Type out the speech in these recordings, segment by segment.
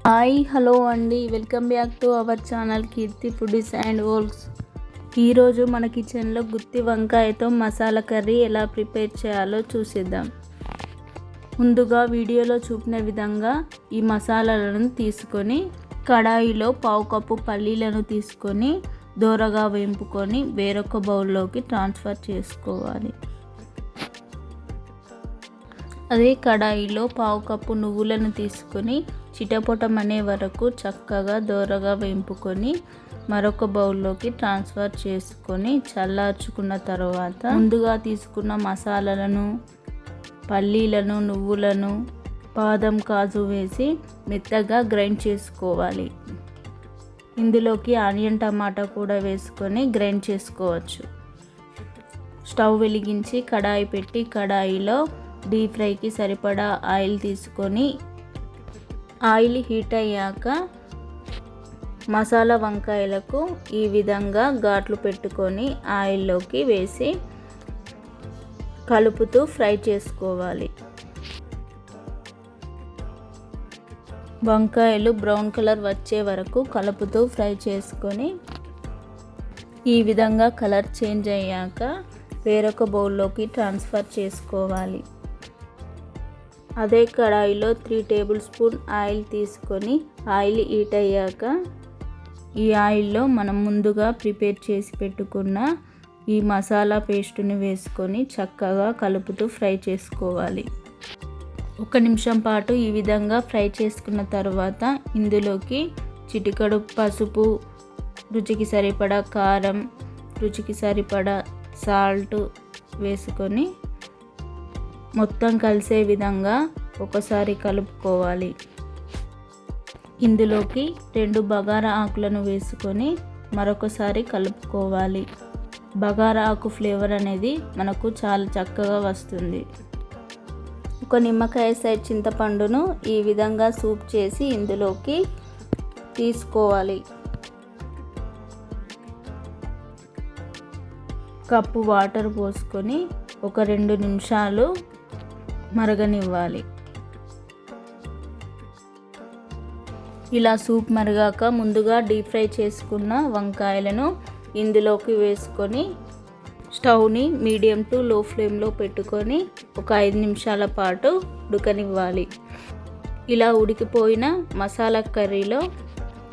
Hi hello అండి, welcome back to our channel Keerthi foodies and vlogs. ఈరోజు మన కిచెన్లో గుత్తి వంకాయతో మసాలా కర్రీ ఎలా ప్రిపేర్ చేయాలో చూసేద్దాం. ముందుగా వీడియోలో చూపిన విధంగా ఈ మసాలాలను తీసుకొని కడాయిలో పావు కప్పు పల్లీలను తీసుకొని దోరగా వేంపుకొని వేరొక బౌల్లోకి ట్రాన్స్ఫర్ చేసుకోవాలి. అదే కడాయిలో పావు కప్పు నువ్వులను తీసుకొని చిటపటమనే వరకు చక్కగా దోరగా వేంపుకొని మరొక బౌల్లోకి ట్రాన్స్ఫర్ చేసుకొని చల్లార్చుకున్న తర్వాత ముందుగా తీసుకున్న మసాలాలను, పల్లీలను, నువ్వులను, బాదం, కాజు వేసి మెత్తగా గ్రైండ్ చేసుకోవాలి. ఇందులోకి ఆనియన్, టమాటా కూడా వేసుకొని గ్రైండ్ చేసుకోవచ్చు. స్టవ్ వెలిగించి కడాయి పెట్టి కడాయిలో డీప్ ఫ్రైకి సరిపడా ఆయిల్ తీసుకొని ఆయిల్ హీట్ అయ్యాక మసాలా వంకాయలకు ఈ విధంగా ఘాట్లు పెట్టుకొని ఆయిల్లోకి వేసి కలుపుతూ ఫ్రై చేసుకోవాలి. వంకాయలు బ్రౌన్ కలర్ వచ్చే వరకు కలుపుతూ ఫ్రై చేసుకొని ఈ విధంగా కలర్ చేంజ్ అయ్యాక వేరొక బౌల్లోకి ట్రాన్స్ఫర్ చేసుకోవాలి. అదే కడాయిలో 3 టేబుల్ స్పూన్ ఆయిల్ తీసుకొని ఆయిల్ హీట్ అయ్యాక ఈ ఆయిల్లో మనం ముందుగా ప్రిపేర్ చేసి పెట్టుకున్న ఈ మసాలా పేస్టుని వేసుకొని చక్కగా కలుపుతూ ఫ్రై చేసుకోవాలి. 1 నిమిషం పాటు ఈ విధంగా ఫ్రై చేసుకున్న తర్వాత ఇందులోకి చిటికెడు పసుపు, రుచికి సరిపడా కారం, రుచికి సరిపడా సాల్ట్ వేసుకొని మొత్తం కలిసే విధంగా ఒకసారి కలుపుకోవాలి. ఇందులోకి 2 బగారా ఆకులను వేసుకొని మరొకసారి కలుపుకోవాలి. బగారా ఆకు ఫ్లేవర్ అనేది మనకు చాలా చక్కగా వస్తుంది. 1 నిమ్మకాయ సైజ్ చింతపండును ఈ విధంగా సూప్ చేసి ఇందులోకి తీసుకోవాలి. కప్పు వాటర్ పోసుకొని ఒక 2 నిమిషాలు మరగనివ్వాలి. ఇలా సూప్ మరిగాక ముందుగా డీప్ ఫ్రై చేసుకున్న వంకాయలను ఇందులోకి వేసుకొని స్టవ్ని మీడియం టు లో ఫ్లేమ్లో పెట్టుకొని ఒక 5 నిమిషాల పాటు ఉడకనివ్వాలి. ఇలా ఉడికిపోయిన మసాలా కర్రీలో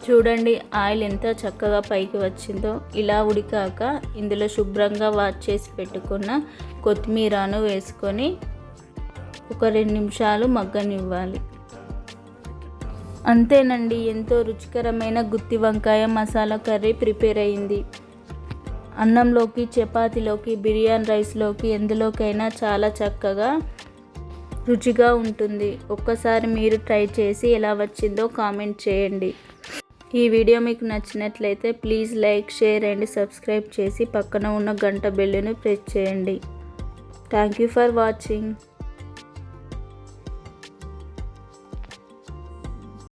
చూడండి ఆయిల్ ఎంత చక్కగా పైకి వచ్చిందో. ఇలా ఉడికాక ఇందులో శుభ్రంగా వాష్ చేసి పెట్టుకున్న కొత్తిమీరను వేసుకొని ఒక 2 నిమిషాలు మగ్గనివ్వాలి. అంతేనండి, ఎంతో రుచికరమైన గుత్తి వంకాయ మసాలా కర్రీ ప్రిపేర్ అయింది. అన్నంలోకి, చపాతీలోకి, బిర్యానీ రైస్లోకి ఎందులోకైనా చాలా చక్కగా రుచిగా ఉంటుంది. ఒక్కసారి మీరు ట్రై చేసి ఎలా వచ్చిందో కామెంట్ చేయండి. ఈ వీడియో మీకు నచ్చినట్లయితే please like, share and subscribe చేసి పక్కన ఉన్న గంట బెల్లును ప్రెస్ చేయండి. Thank you for watching.